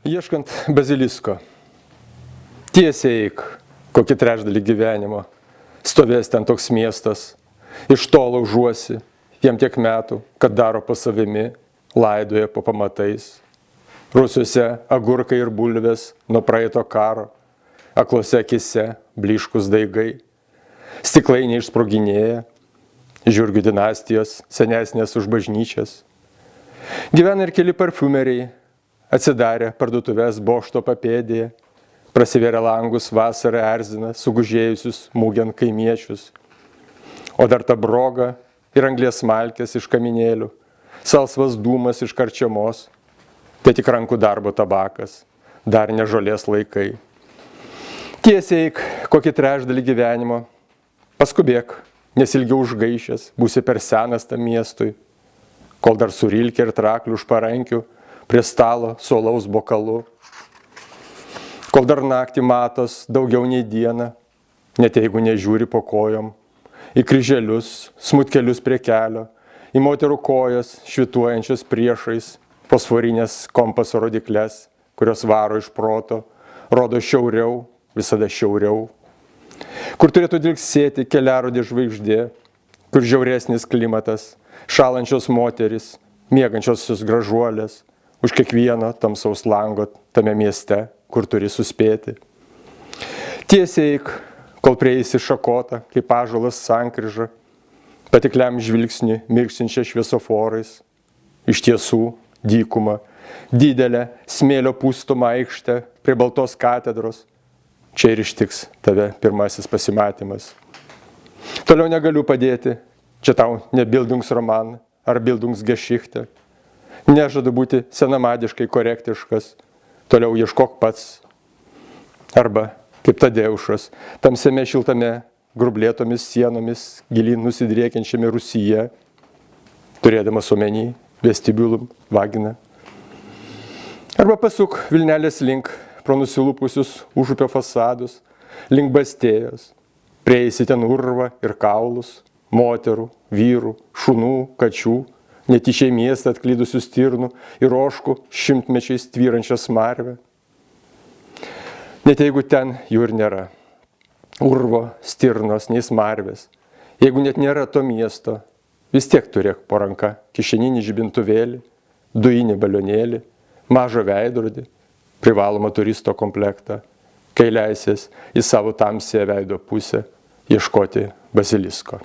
Ieškant bazilisko, tiesiai eik kokį trečdalį gyvenimo, stovės ten toks miestas, iš tolo užuosi, jam tiek metų, kad daro po savimi, laidoja po pamatais. Rusiuose agurkai ir bulvės nuo praeito karo, aklose akise blyškus daigai, stiklai neišsproginėja, žiurgių dinastijos senesnės už bažnyčias. Gyvena ir keli parfumeriai, atsidarė parduotuvės bokšto papėdėje, prasivėrė langus vasarą erzina sugužėjusius mūgiant kaimiečius. O dar ta broga ir anglies smalkės iš kaminėlių, salsvas dūmas iš karčiamos, tai tik rankų darbo tabakas, dar ne žolės laikai. Tiesiai eik kokį trečdalį gyvenimo, paskubėk, nes ilgiau užgaišęs, būsi per senas tam miestui, kol dar surilkė ir traklių už parankių, prie stalo su alaus bokalu, kol dar naktį matos daugiau nei dieną, net jeigu nežiūri po kojom, į kryželius, smutkelius prie kelio, į moterų kojas švituojančias priešais, fosforinės kompaso rodiklės, kurios varo iš proto, rodo šiauriau, visada šiauriau, kur turėtų dilgsėti keliarodė žvaigždė, kur žiauresnis klimatas, šalančios moteris, miegančiosios gražuolės, už kiekvieno tamsaus lango tame mieste, kur turi suspėti. Tiesiai eik, kol prieisi šakotą, kaip ąžuolas sankryža, patikliam žvilgsnį mirksinčia šviesoforais, iš tiesų dykuma, didelę smėlio pūstomą aikštę prie baltos katedros, čia ir ištiks tave pirmasis pasimatymas. Toliau negaliu padėti, čia tau ne Bildungsroman ar Bildungsgeschichte, nežadu būti senamadiškai korektiškas, toliau ieškok pats. Arba, kaip Tadeušas, tamsiame šiltame, grublėtomis sienomis, gilyn nusidriekiančiame Rusyje, turėdamas omeny vestibiulum vaginą. Arba pasuk Vilnelės link, pro nusilupusius užupio fasadus, link Bastėjos, prieisi ten urvą ir kaulus, moterų, vyrų, šunų, kačių, netyčiai miestą atklydusių stirnų ir ožkų šimtmečiais tvyrančią smarvę. Net jeigu ten jų ir nėra, urvo, stirnos, nei smarvės, jeigu net nėra to miesto, vis tiek turėk po ranka kišeninį žibintuvėlį, dujinį balionėlį, mažą veidrodį, privalomą turisto komplektą, kai leisies į savo tamsiąją veido pusę ieškoti bazilisko.